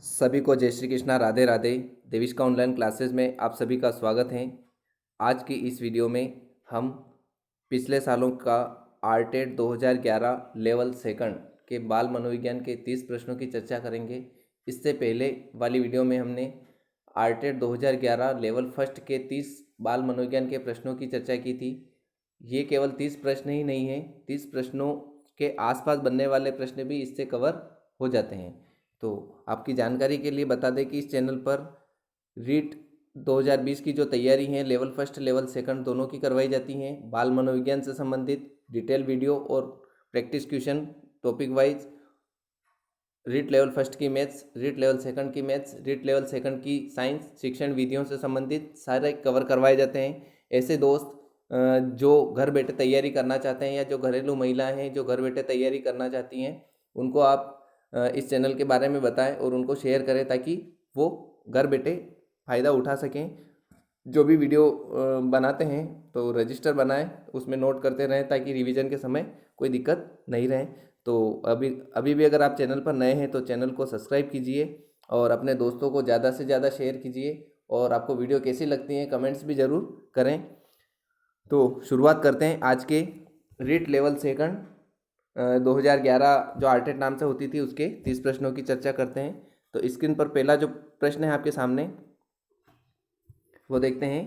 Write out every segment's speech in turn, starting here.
सभी को जय श्री कृष्णा, राधे राधे। देविष्का ऑनलाइन क्लासेस में आप सभी का स्वागत है। आज की इस वीडियो में हम पिछले सालों का आरटेट 2011 लेवल सेकंड के बाल मनोविज्ञान के 30 प्रश्नों की चर्चा करेंगे। इससे पहले वाली वीडियो में हमने आरटेट 2011 लेवल फर्स्ट के 30 बाल मनोविज्ञान के प्रश्नों की चर्चा की थी। ये केवल 30 प्रश्न ही नहीं है, 30 प्रश्नों के आसपास बनने वाले प्रश्न भी इससे कवर हो जाते हैं। तो आपकी जानकारी के लिए बता दें कि इस चैनल पर रीट 2020 की जो तैयारी है लेवल फर्स्ट लेवल सेकंड दोनों की करवाई जाती हैं। बाल मनोविज्ञान से संबंधित डिटेल वीडियो और practice question topic wise REET level first की मैथ्स, रीट लेवल सेकंड की मैथ्स, रीट लेवल सेकंड की साइंस, शिक्षण विधियों से संबंधित सारे कवर करवाए जाते हैं। ऐसे दोस्त जो घर बैठे तैयारी करना चाहते हैं या जो घरेलू महिलाएं हैं जो घर बैठे तैयारी करना चाहती हैं, उनको आप इस चैनल के बारे में बताएं और उनको शेयर करें ताकि वो घर बैठे फ़ायदा उठा सकें। जो भी वीडियो बनाते हैं तो रजिस्टर बनाएं, उसमें नोट करते रहें ताकि रिवीजन के समय कोई दिक्कत नहीं रहे। तो अभी भी अगर आप चैनल पर नए हैं तो चैनल को सब्सक्राइब कीजिए और अपने दोस्तों को ज़्यादा से ज़्यादा शेयर कीजिए। और आपको वीडियो कैसी लगती हैं कमेंट्स भी ज़रूर करें। तो शुरुआत करते हैं आज के रीट लेवल सेकंड 2011 जो आरटेट नाम से होती थी उसके 30 प्रश्नों की चर्चा करते हैं। तो स्क्रीन पर पहला जो प्रश्न है आपके सामने वो देखते हैं।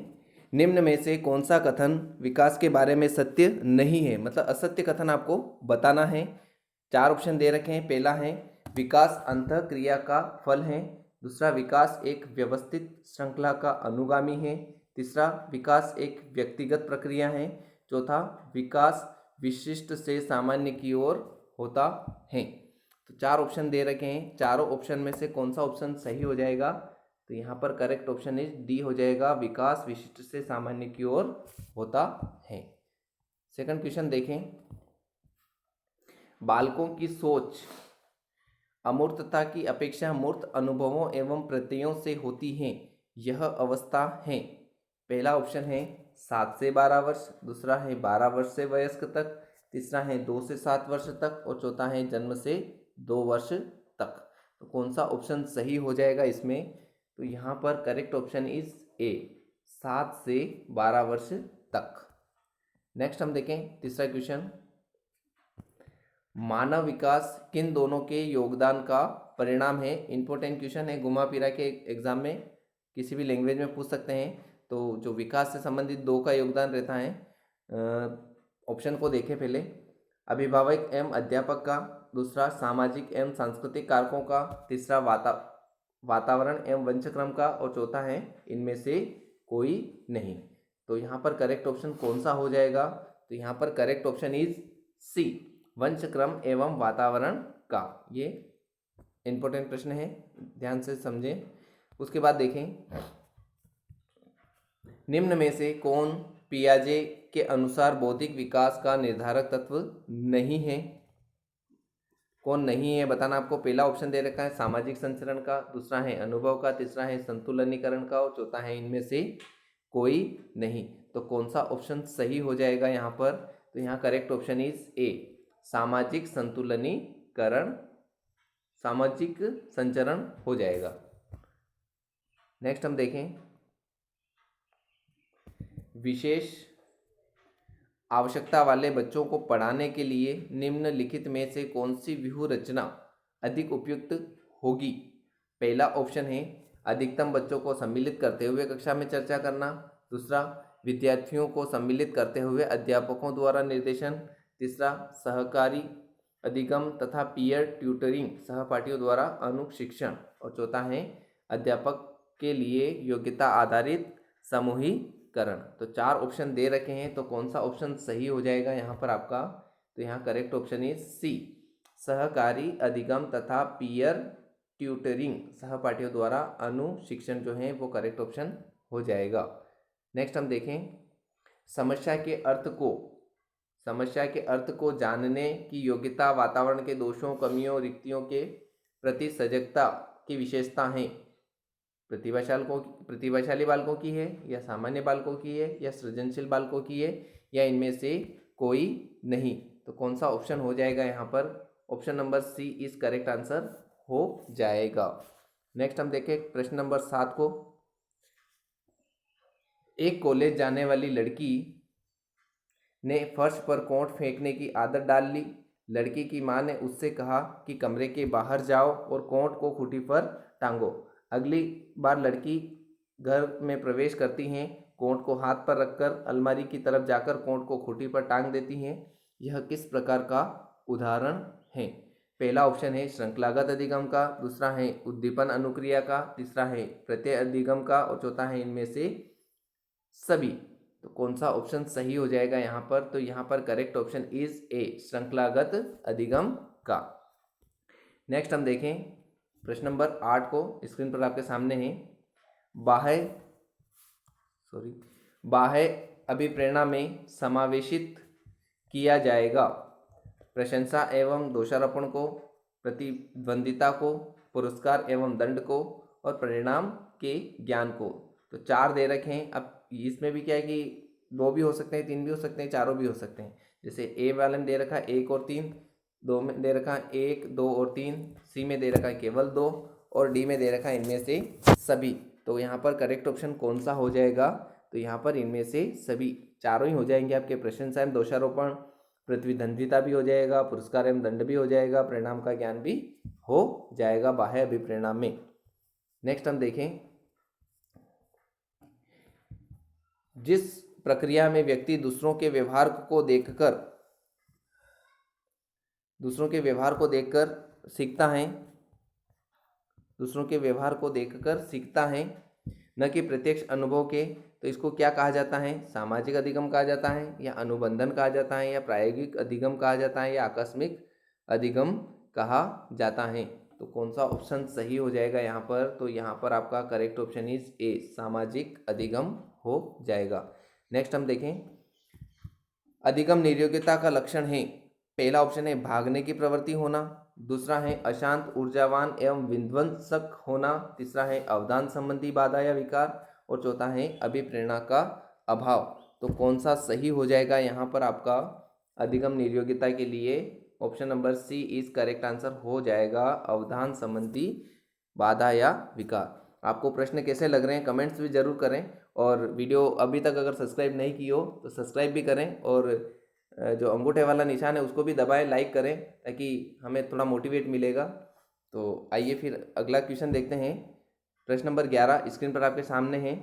निम्न में से कौन सा कथन विकास के बारे में सत्य नहीं है, मतलब असत्य कथन आपको बताना है। 4 ऑप्शन दे रखे हैं। पहला है विकास अंतः क्रिया का फल है। दूसरा, विकास एक व्यवस्थित श्रृंखला का अनुगामी है। तीसरा, विकास एक व्यक्तिगत प्रक्रिया है। चौथा, विकास विशिष्ट से सामान्य की ओर होता है। तो 4 ऑप्शन दे रखे हैं। चारों ऑप्शन में से कौन सा ऑप्शन सही हो जाएगा? तो यहाँ पर करेक्ट ऑप्शन इज डी हो जाएगा, विकास विशिष्ट से सामान्य की ओर होता है। सेकंड क्वेश्चन देखें। बालकों की सोच अमूर्तता की अपेक्षा मूर्त अनुभवों एवं प्रत्ययों से होती है, यह अवस्था है। पहला ऑप्शन है 7 से 12 वर्ष, दूसरा है 12 वर्ष से वयस्क तक, तीसरा है 2 से 7 वर्ष तक और चौथा है जन्म से 2 वर्ष तक। तो कौन सा ऑप्शन सही हो जाएगा इसमें? तो यहाँ पर करेक्ट ऑप्शन इज ए, 7 से 12 वर्ष तक। नेक्स्ट हम देखें तीसरा क्वेश्चन। मानव विकास किन दोनों के योगदान का परिणाम है? इंपॉर्टेंट क्वेश्चन है, घुमा फिरा के एग्जाम में किसी भी लैंग्वेज में पूछ सकते हैं। तो जो विकास से संबंधित 2 का योगदान रहता है, ऑप्शन को देखें पहले। अभिभावक एवं अध्यापक का, दूसरा सामाजिक एवं सांस्कृतिक कारकों का, तीसरा वातावरण एवं वंशक्रम का और चौथा है इनमें से कोई नहीं। तो यहाँ पर करेक्ट ऑप्शन कौन सा हो जाएगा? तो यहाँ पर करेक्ट ऑप्शन इज सी, वंशक्रम एवं वातावरण का। ये इंपॉर्टेंट प्रश्न है, ध्यान से समझें। उसके बाद देखें, निम्न में से कौन पियाजे के अनुसार बौद्धिक विकास का निर्धारक तत्व नहीं है? कौन नहीं है बताना आपको। पहला ऑप्शन दे रखा है सामाजिक संचरण का, दूसरा है अनुभव का, तीसरा है संतुलनीकरण का और चौथा है इनमें से कोई नहीं। तो कौन सा ऑप्शन सही हो जाएगा यहाँ पर? तो यहाँ करेक्ट ऑप्शन इज ए, सामाजिक संतुलनीकरण, सामाजिक संचरण हो जाएगा। नेक्स्ट हम देखें, विशेष आवश्यकता वाले बच्चों को पढ़ाने के लिए निम्नलिखित में से कौन सी व्यूह रचना अधिक उपयुक्त होगी? पहला ऑप्शन है अधिकतम बच्चों को सम्मिलित करते हुए कक्षा में चर्चा करना, दूसरा विद्यार्थियों को सम्मिलित करते हुए अध्यापकों द्वारा निर्देशन, तीसरा सहकारी अधिगम तथा पीयर ट्यूटरिंग सहपाठियों द्वारा अनुशिक्षण और चौथा है अध्यापक के लिए योग्यता आधारित समूहीकरण। तो 4 ऑप्शन दे रखे हैं, तो कौन सा ऑप्शन सही हो जाएगा यहाँ पर आपका? तो यहाँ करेक्ट ऑप्शन इज सी, सहकारी अधिगम तथा पीयर ट्यूटरिंग सहपाठियों द्वारा अनुशिक्षण जो है वो करेक्ट ऑप्शन हो जाएगा। नेक्स्ट हम देखें, समस्या के अर्थ को जानने की योग्यता वातावरण के दोषों, कमियों, रिक्तियों के प्रति सजगता की विशेषता है। प्रतिभाशाली बालकों की है या सामान्य बालकों की है या सृजनशील बालकों की है या इनमें से कोई नहीं। तो कौन सा ऑप्शन हो जाएगा यहाँ पर? Option number C is correct answer हो जाएगा। नेक्स्ट हम देखें प्रश्न नंबर 7 को। एक कॉलेज जाने वाली लड़की ने फर्श पर कोंट फेंकने की आदत डाल ली। लड़की की माँ ने उससे कहा कि कमरे के बाहर जाओ और कोंट को खूंटी पर टांगो। अगली बार लड़की घर में प्रवेश करती हैं, कोंट को हाथ पर रखकर अलमारी की तरफ जाकर कोंट को खूंटी पर टांग देती हैं। यह किस प्रकार का उदाहरण है? पहला ऑप्शन है श्रृंखलागत अधिगम का, दूसरा है उद्दीपन अनुक्रिया का, तीसरा है प्रत्यय अधिगम का और चौथा है इनमें से सभी। तो कौन सा ऑप्शन सही हो जाएगा यहाँ पर? तो यहाँ पर करेक्ट ऑप्शन इज ए, श्रृंखलागत अधिगम का। नेक्स्ट हम देखें प्रश्न नंबर 8 को, स्क्रीन पर आपके सामने है। बाह्य अभिप्रेरणा में समावेशित किया जाएगा प्रशंसा एवं दोषारोपण को, प्रतिद्वंदिता को, पुरस्कार एवं दंड को और परिणाम के ज्ञान को। तो 4 दे रखे हैं। अब इसमें भी क्या है कि 2 भी हो सकते हैं, 3 भी हो सकते हैं, चारों भी हो सकते हैं। जैसे ए वाले में दे रखा है 1 और 3, 2 में दे रखा है 1, 2 और 3, सी में दे रखा है केवल 2 और डी में दे रखा है इनमें से सभी। तो यहाँ पर करेक्ट ऑप्शन कौन सा हो जाएगा? तो यहाँ पर इनमें से सभी चारों ही हो जाएंगे आपके। प्रशंसा एवं दोषारोपण, प्रतिद्वंद्विता भी हो जाएगा, पुरस्कार एवं दंड भी हो जाएगा, परिणाम का ज्ञान भी हो जाएगा बाह्य अभिप्रेरणा में। नेक्स्ट हम देखें, जिस प्रक्रिया में व्यक्ति दूसरों के व्यवहार को देखकर सीखता है, न कि प्रत्यक्ष अनुभव के, तो इसको क्या कहा जाता है? सामाजिक अधिगम कहा जाता है, या अनुबंधन कहा जाता है, या प्रायोगिक अधिगम कहा जाता है, या आकस्मिक अधिगम कहा जाता है। तो कौन सा ऑप्शन सही हो जाएगा यहाँ पर? तो यहाँ पर आपका करेक्ट ऑप्शन इज ए, सामाजिक अधिगम हो जाएगा। नेक्स्ट हम देखें, अधिगम निर्योग्यता का लक्षण है। पहला ऑप्शन है भागने की प्रवृत्ति होना, दूसरा है अशांत, ऊर्जावान एवं विध्वंसक होना, तीसरा है अवधान संबंधी बाधा या विकार और चौथा है अभिप्रेरणा का अभाव। तो कौन सा सही हो जाएगा यहाँ पर आपका? अधिगम निर्योग्यता के लिए option number C is correct answer हो जाएगा, अवधान संबंधी बाधा या विकार। आपको प्रश्न कैसे लग रहे हैं कमेंट्स भी जरूर करें, और वीडियो अभी तक अगर सब्सक्राइब नहीं की हो तो सब्सक्राइब भी करें, और जो अंगूठे वाला निशान है उसको भी दबाएं, लाइक करें, ताकि हमें थोड़ा मोटिवेट मिलेगा। तो आइए फिर अगला क्वेश्चन देखते हैं। प्रश्न नंबर 11 स्क्रीन पर आपके सामने है।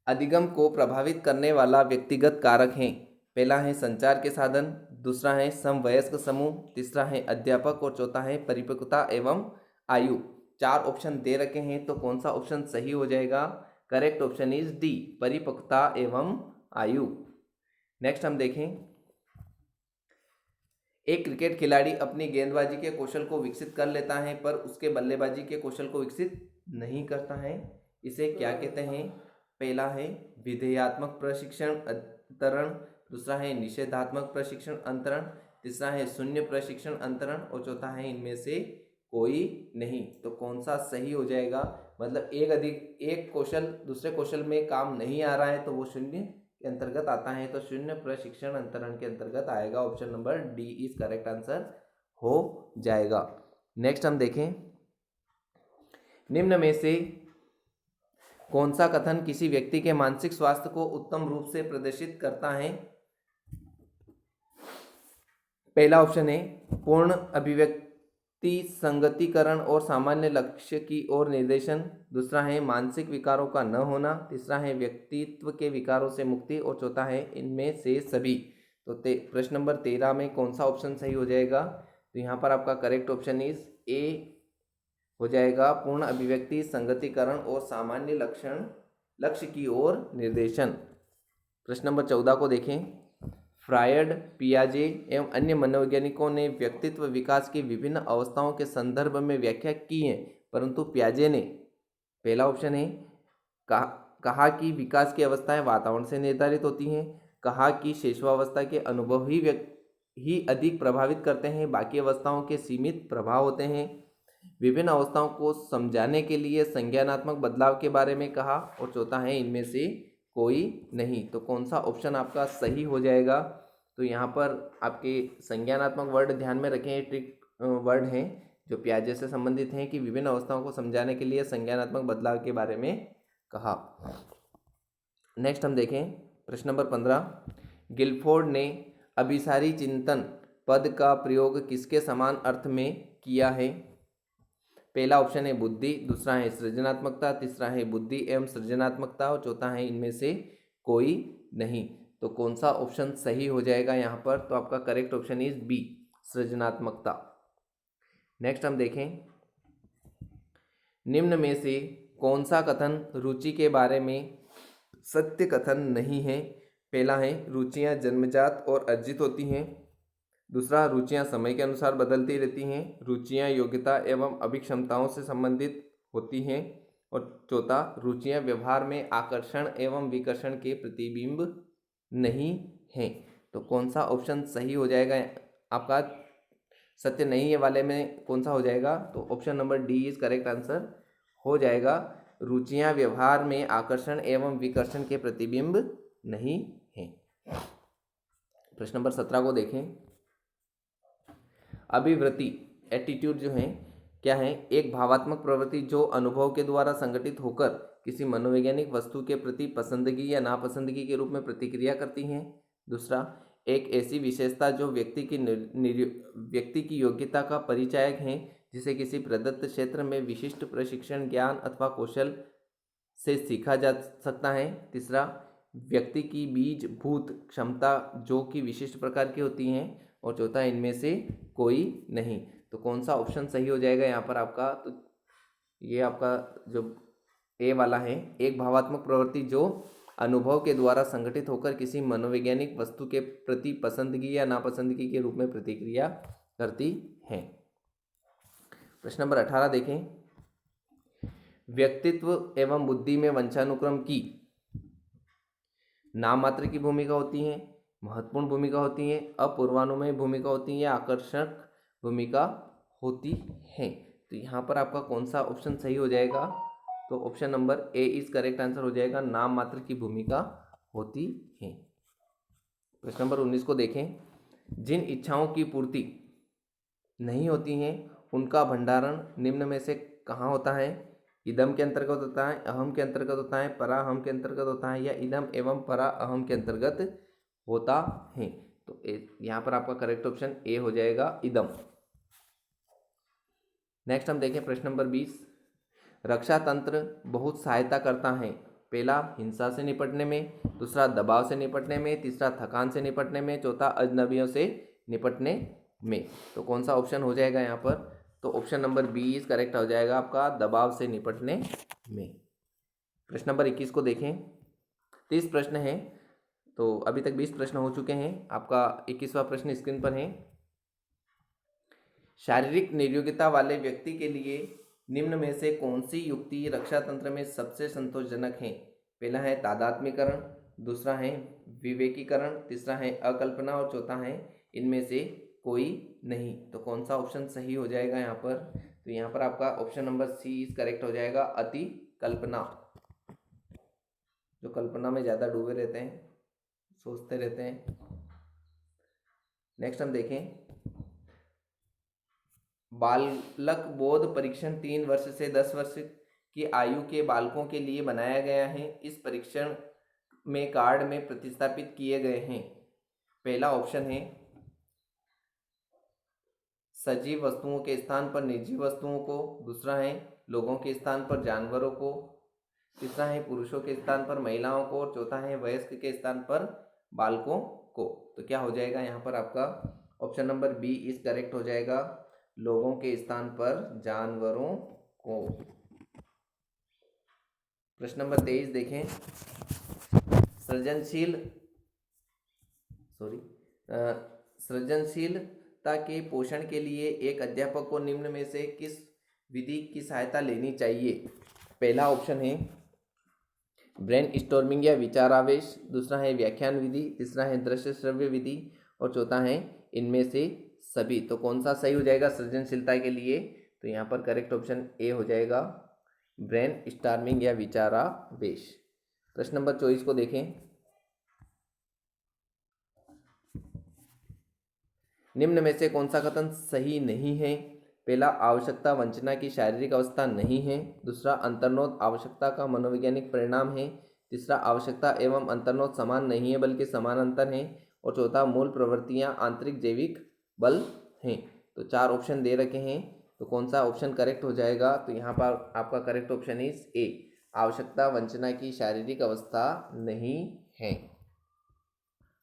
अधिगम को प्रभावित करने वाला व्यक्तिगत कारक है। पहला है संचार के साधन, दूसरा है समवयस्क समूह, तीसरा है अध्यापक और चौथा है परिपक्वता एवं आयु। 4 ऑप्शन दे रखे हैं, तो कौन सा ऑप्शन सही हो जाएगा? करेक्ट ऑप्शन इज डी, परिपक्वता एवं आयु। नेक्स्ट हम देखें, एक क्रिकेट खिलाड़ी अपनी गेंदबाजी के कौशल को विकसित कर लेता है पर उसके बल्लेबाजी के कौशल को विकसित नहीं करता है, इसे क्या कहते हैं? पहला है विधेयात्मक प्रशिक्षण अंतरण, दूसरा है निषेधात्मक प्रशिक्षण अंतरण, तीसरा है शून्य प्रशिक्षण अंतरण और चौथा है इनमें से कोई नहीं। तो कौन सा सही हो जाएगा? मतलब एक कौशल दूसरे कौशल में काम नहीं आ रहा है तो वो शून्य के अंतर्गत आता है, तो शून्य प्रशिक्षण अंतरण के अंतर्गत आएगा। Option number D is correct answer हो जाएगा। नेक्स्ट हम देखें, निम्न में से कौन सा कथन किसी व्यक्ति के मानसिक स्वास्थ्य को उत्तम रूप से प्रदर्शित करता है? पहला ऑप्शन है पूर्ण अभिव्यक्ति संगतिकरण और सामान्य लक्ष्य की ओर निर्देशन, दूसरा है मानसिक विकारों का न होना, तीसरा है व्यक्तित्व के विकारों से मुक्ति और चौथा है इनमें से सभी। तो प्रश्न नंबर 13 में कौन सा ऑप्शन सही हो जाएगा? तो यहाँ पर आपका करेक्ट ऑप्शन इज ए हो जाएगा, पूर्ण अभिव्यक्ति संगतिकरण और सामान्य लक्ष्य की ओर निर्देशन। प्रश्न नंबर 14 को देखें, फ्रायड, पियाजे एवं अन्य मनोवैज्ञानिकों ने व्यक्तित्व विकास की विभिन्न अवस्थाओं के संदर्भ में व्याख्या की है, परंतु पियाजे ने, पहला ऑप्शन है कहा कि विकास की अवस्थाएं वातावरण से निर्धारित होती हैं, कहा कि शैशवावस्था के अनुभव ही अधिक प्रभावित करते हैं, बाकी अवस्थाओं के सीमित प्रभाव होते हैं, विभिन्न अवस्थाओं को समझाने के लिए संज्ञानात्मक बदलाव के बारे में कहा और चौथा है इनमें से कोई नहीं। तो कौन सा ऑप्शन आपका सही हो जाएगा? तो यहाँ पर आपके संज्ञानात्मक वर्ड ध्यान में रखें, ट्रिक वर्ड हैं, जो पियाजे से संबंधित हैं कि विभिन्न अवस्थाओं को समझाने के लिए संज्ञानात्मक बदलाव के बारे में कहा। नेक्स्ट हम देखें प्रश्न नंबर 15। गिलफोर्ड ने अभिसारी चिंतन पद का प्रयोग किसके समान अर्थ में किया है? पहला ऑप्शन है बुद्धि, दूसरा है सृजनात्मकता, तीसरा है बुद्धि एवं सृजनात्मकता और चौथा है इनमें से कोई नहीं। तो कौन सा ऑप्शन सही हो जाएगा यहाँ पर? तो आपका करेक्ट ऑप्शन इज बी, सृजनात्मकता। नेक्स्ट हम देखें निम्न में से कौन सा कथन रुचि के बारे में सत्य कथन नहीं है? पहला है रुचियां जन्मजात और अर्जित होती हैं, दूसरा रुचियां समय के अनुसार बदलती रहती हैं, रुचियां योग्यता एवं अभिक्षमताओं से संबंधित होती हैं और चौथा रुचियां व्यवहार में आकर्षण एवं विकर्षण के प्रतिबिंब नहीं हैं। तो कौन सा ऑप्शन सही हो जाएगा आपका? सत्य नहीं है वाले में कौन सा हो जाएगा? तो option number D is correct answer हो जाएगा। रुचियां व्यवहार में आकर्षण एवं विकर्षण के प्रतिबिंब नहीं हैं। प्रश्न नंबर 17 को देखें। अभिवृत्ति एटीट्यूड जो है क्या है? एक भावात्मक प्रवृत्ति जो अनुभव के द्वारा संगठित होकर किसी मनोवैज्ञानिक वस्तु के प्रति पसंदगी या नापसंदगी के रूप में प्रतिक्रिया करती हैं। दूसरा एक ऐसी विशेषता जो व्यक्ति की योग्यता का परिचायक है, जिसे किसी प्रदत्त क्षेत्र में विशिष्ट प्रशिक्षण, ज्ञान अथवा कौशल से सीखा जा सकता है। तीसरा व्यक्ति की बीजभूत क्षमता जो कि विशिष्ट प्रकार की होती हैं और चौथा इनमें से कोई नहीं। तो कौन सा ऑप्शन सही हो जाएगा यहाँ पर आपका? तो ये आपका जो ए वाला है, एक भावात्मक प्रवृत्ति जो अनुभव के द्वारा संगठित होकर किसी मनोवैज्ञानिक वस्तु के प्रति पसंदगी या नापसंदगी के रूप में प्रतिक्रिया करती है। प्रश्न नंबर 18 देखें। व्यक्तित्व एवं बुद्धि में वंशानुक्रम की नाम मात्र की भूमिका होती है, महत्वपूर्ण भूमिका होती है, अपूर्वानुमेय भूमिका होती है या आकर्षक भूमिका होती है। तो यहाँ पर आपका कौन सा ऑप्शन सही हो जाएगा? तो option number A is correct answer हो जाएगा, नाम मात्र की भूमिका होती है। प्रश्न नंबर 19 को देखें। जिन इच्छाओं की पूर्ति नहीं होती हैं उनका भंडारण निम्न में से कहाँ होता है? इदम के अंतर्गत होता है, अहम के अंतर्गत होता है, पराहम के अंतर्गत होता है या इदम एवं परा अहम के अंतर्गत होता है। तो यहाँ पर आपका करेक्ट ऑप्शन ए हो जाएगा, इदम। नेक्स्ट हम देखें प्रश्न नंबर 20। रक्षा तंत्र बहुत सहायता करता है। पहला हिंसा से निपटने में, दूसरा दबाव से निपटने में, तीसरा थकान से निपटने में, चौथा अजनबियों से निपटने में। तो कौन सा ऑप्शन हो जाएगा यहाँ पर? तो option number B is correct हो जाएगा आपका, दबाव से निपटने में। प्रश्न नंबर 21 को देखें। 30 प्रश्न हैं, तो अभी तक 20 प्रश्न हो चुके हैं। आपका 21वां प्रश्न स्क्रीन पर है। शारीरिक निर्योग्यता वाले व्यक्ति के लिए निम्न में से कौन सी युक्ति रक्षा तंत्र में सबसे संतोषजनक है? पहला है तादात्म्यकरण, दूसरा है विवेकीकरण, तीसरा है अकल्पना और चौथा है इनमें से कोई नहीं। तो कौन सा ऑप्शन सही हो जाएगा यहाँ पर? तो यहाँ पर आपका option number C is correct हो जाएगा, अति कल्पना। जो कल्पना में ज़्यादा डूबे रहते हैं, सोचते रहते हैं। नेक्स्ट हम देखें। बालक बोध परीक्षण 3 वर्ष से 10 वर्ष की आयु के बालकों के लिए बनाया गया है। इस परीक्षण में कार्ड में प्रतिस्थापित किए गए हैं। पहला ऑप्शन है सजीव वस्तुओं के स्थान पर निर्जीव वस्तुओं को, दूसरा है लोगों के स्थान पर जानवरों को, तीसरा है पुरुषों के स्थान पर महिलाओं को और चौथा है वयस्क के स्थान पर बालकों को। तो क्या हो जाएगा यहाँ पर आपका? Option number B is correct हो जाएगा, लोगों के स्थान पर जानवरों को। प्रश्न नंबर 23 देखें। सृजनशीलता के पोषण के लिए एक अध्यापक को निम्न में से किस विधि की सहायता लेनी चाहिए? पहला ऑप्शन है ब्रेन स्टॉर्मिंग या विचारावेश, दूसरा है व्याख्यान विधि, तीसरा है दृश्य श्रव्य विधि और चौथा है इनमें से सभी। तो कौन सा सही हो जाएगा सृजनशीलता के लिए? तो यहाँ पर करेक्ट ऑप्शन ए हो जाएगा, ब्रेन स्टॉर्मिंग या विचारावेश। प्रश्न नंबर 24 को देखें। निम्न में से कौन सा कथन सही नहीं है? पहला, आवश्यकता वंचना की शारीरिक अवस्था नहीं है। दूसरा, अंतर्नोद आवश्यकता का मनोवैज्ञानिक परिणाम है। तीसरा, आवश्यकता एवं अंतर्नोद समान नहीं है बल्कि समानांतर हैं। और चौथा, मूल प्रवृत्तियां आंतरिक जैविक बल हैं। तो 4 ऑप्शन दे रखे हैं, तो कौन सा ऑप्शन करेक्ट हो जाएगा? तो यहाँ पर आपका करेक्ट ऑप्शन इज ए, आवश्यकता वंचना की शारीरिक अवस्था नहीं है।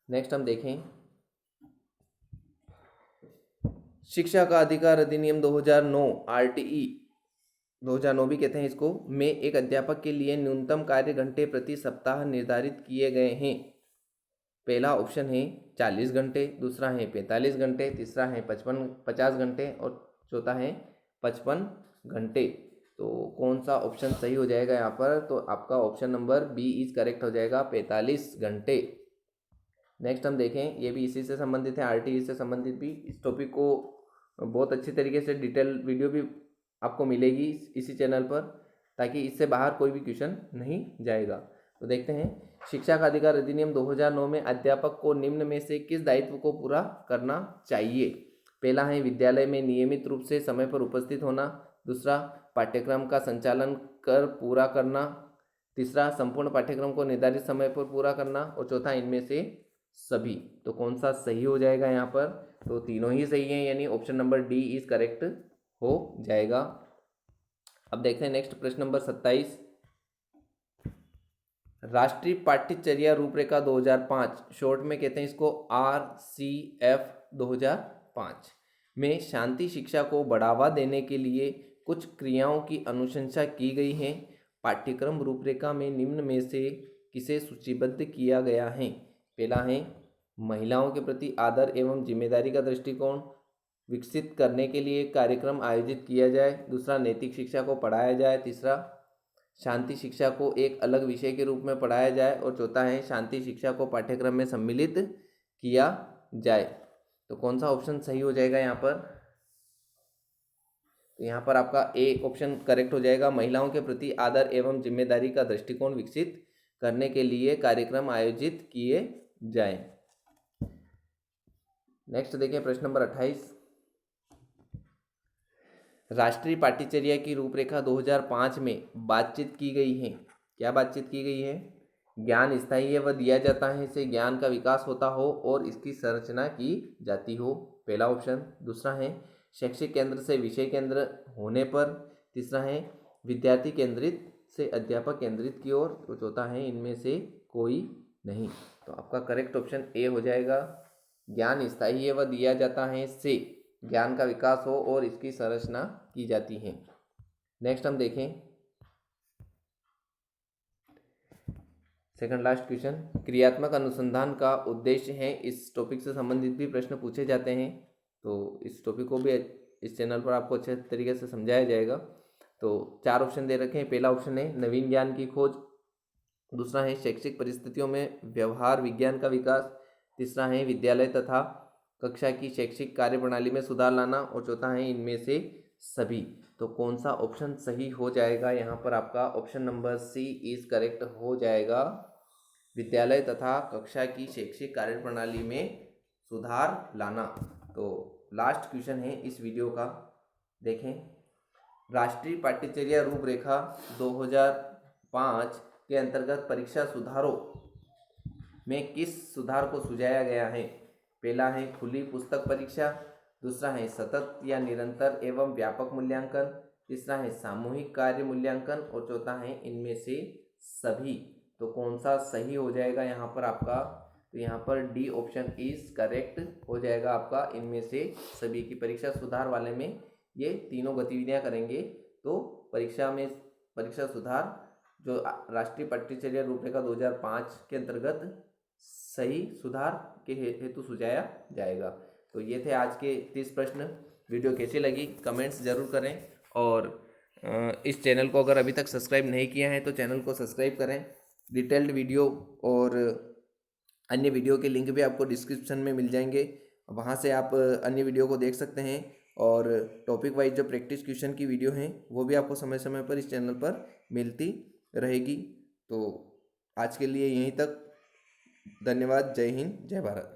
नेक्स्ट हम देखें, शिक्षा का अधिकार अधिनियम 2009 आरटीई 2009 भी कहते हैं इसको, में एक अध्यापक के लिए न्यूनतम कार्य घंटे प्रति सप्ताह निर्धारित किए गए हैं। पहला ऑप्शन है 40 घंटे, दूसरा है 45 घंटे, तीसरा है 50 घंटे और चौथा है 55 घंटे। तो कौन सा ऑप्शन सही हो जाएगा यहाँ पर? तो आपका option number B is correct हो जाएगा, 45 घंटे। नेक्स्ट हम देखें, ये भी इसी से संबंधित है, आरटीई से संबंधित भी। इस टॉपिक को बहुत अच्छी तरीके से डिटेल वीडियो भी आपको मिलेगी इसी चैनल पर, ताकि इससे बाहर कोई भी क्वेश्चन नहीं जाएगा। तो देखते हैं, शिक्षा का अधिकार अधिनियम 2009 में अध्यापक को निम्न में से किस दायित्व को पूरा करना चाहिए? पहला है विद्यालय में नियमित रूप से समय पर उपस्थित होना। दूसरा, पाठ्यक्रम का संचालन कर पूरा करना। तीसरा, संपूर्ण पाठ्यक्रम को निर्धारित समय पर पूरा करना। और चौथा, इनमें से सभी। तो कौन सा सही हो जाएगा यहाँ पर? तो तीनों ही सही हैं, यानी option number D is correct हो जाएगा। अब देखते हैं नेक्स्ट प्रश्न नंबर 27, राष्ट्रीय पाठ्यचर्या रूपरेखा 2005, शॉर्ट में कहते हैं इसको RCF 2005 में शांति शिक्षा को बढ़ावा देने के लिए कुछ क्रियाओं की अनुशंसा की गई है। पाठ्यक्रम रूपरेखा में निम्न में से किसे सूचीबद्ध किया गया है? पहला है महिलाओं के प्रति आदर एवं जिम्मेदारी का दृष्टिकोण विकसित करने के लिए कार्यक्रम आयोजित किया जाए। दूसरा, नैतिक शिक्षा को पढ़ाया जाए। तीसरा, शांति शिक्षा को एक अलग विषय के रूप में पढ़ाया जाए। और चौथा है शांति शिक्षा को पाठ्यक्रम में सम्मिलित किया जाए। तो कौन सा ऑप्शन सही हो जाएगा यहाँ पर? तो यहाँ पर आपका ए ऑप्शन करेक्ट हो जाएगा, महिलाओं के प्रति आदर एवं जिम्मेदारी का दृष्टिकोण विकसित करने के लिए कार्यक्रम आयोजित किए जाएं। नेक्स्ट देखिए प्रश्न नंबर 28, राष्ट्रीय पाठ्यचर्या की रूपरेखा 2005 में बातचीत की गई है। क्या बातचीत की गई है? ज्ञान स्थायी व दिया जाता है, इससे ज्ञान का विकास होता हो और इसकी संरचना की जाती हो। पहला ऑप्शन। दूसरा है शैक्षिक केंद्र से विषय केंद्र होने पर। तीसरा है विद्यार्थी केंद्रित से अध्यापक केंद्रित की ओर। तो चौथा है इनमें से कोई नहीं। तो आपका करेक्ट ऑप्शन ए हो जाएगा, ज्ञान स्थायी व दिया जाता है, से ज्ञान का विकास हो और इसकी संरचना की जाती है। नेक्स्ट हम देखें सेकंड लास्ट क्वेश्चन, क्रियात्मक अनुसंधान का उद्देश्य है। इस टॉपिक से संबंधित भी प्रश्न पूछे जाते हैं, तो इस टॉपिक को भी इस चैनल पर आपको अच्छे तरीके से समझाया जाएगा। तो 4 ऑप्शन दे रखे हैं। पहला ऑप्शन है नवीन ज्ञान की खोज। दूसरा है शैक्षिक परिस्थितियों में व्यवहार विज्ञान का विकास। तीसरा है विद्यालय तथा कक्षा की शैक्षिक कार्यप्रणाली में सुधार लाना। और चौथा है इनमें से सभी। तो कौन सा ऑप्शन सही हो जाएगा? यहाँ पर आपका option number C is correct हो जाएगा, विद्यालय तथा कक्षा की शैक्षिक कार्यप्रणाली में सुधार लाना। तो लास्ट क्वेश्चन है इस वीडियो का, देखें, राष्ट्रीय पाठ्यचर्या रूपरेखा 2005 के अंतर्गत परीक्षा सुधारों में किस सुधार को सुझाया गया है? पहला है खुली पुस्तक परीक्षा। दूसरा है सतत या निरंतर एवं व्यापक मूल्यांकन। तीसरा है सामूहिक कार्य मूल्यांकन। और चौथा है इनमें से सभी। तो कौन सा सही हो जाएगा यहाँ पर आपका? तो यहाँ पर डी ऑप्शन इज करेक्ट हो जाएगा आपका, इनमें से सभी की परीक्षा सुधार वाले में ये तीनों गतिविधियाँ करेंगे। तो परीक्षा सुधार जो राष्ट्रीय पाठ्यचर्या रूपरेखा 2005 के अंतर्गत सही सुधार के हेतु सुझाया जाएगा। तो ये थे आज के 30 प्रश्न। वीडियो कैसी लगी कमेंट्स ज़रूर करें, और इस चैनल को अगर अभी तक सब्सक्राइब नहीं किया है तो चैनल को सब्सक्राइब करें। डिटेल्ड वीडियो और अन्य वीडियो के लिंक भी आपको डिस्क्रिप्शन में मिल जाएंगे, वहाँ से आप अन्य वीडियो को देख सकते हैं। और टॉपिक वाइज जो प्रैक्टिस क्वेश्चन की वीडियो हैं वो भी आपको समय समय पर इस चैनल पर मिलती रहेगी। तो आज के लिए यहीं तक, धन्यवाद। जय हिंद, जय भारत।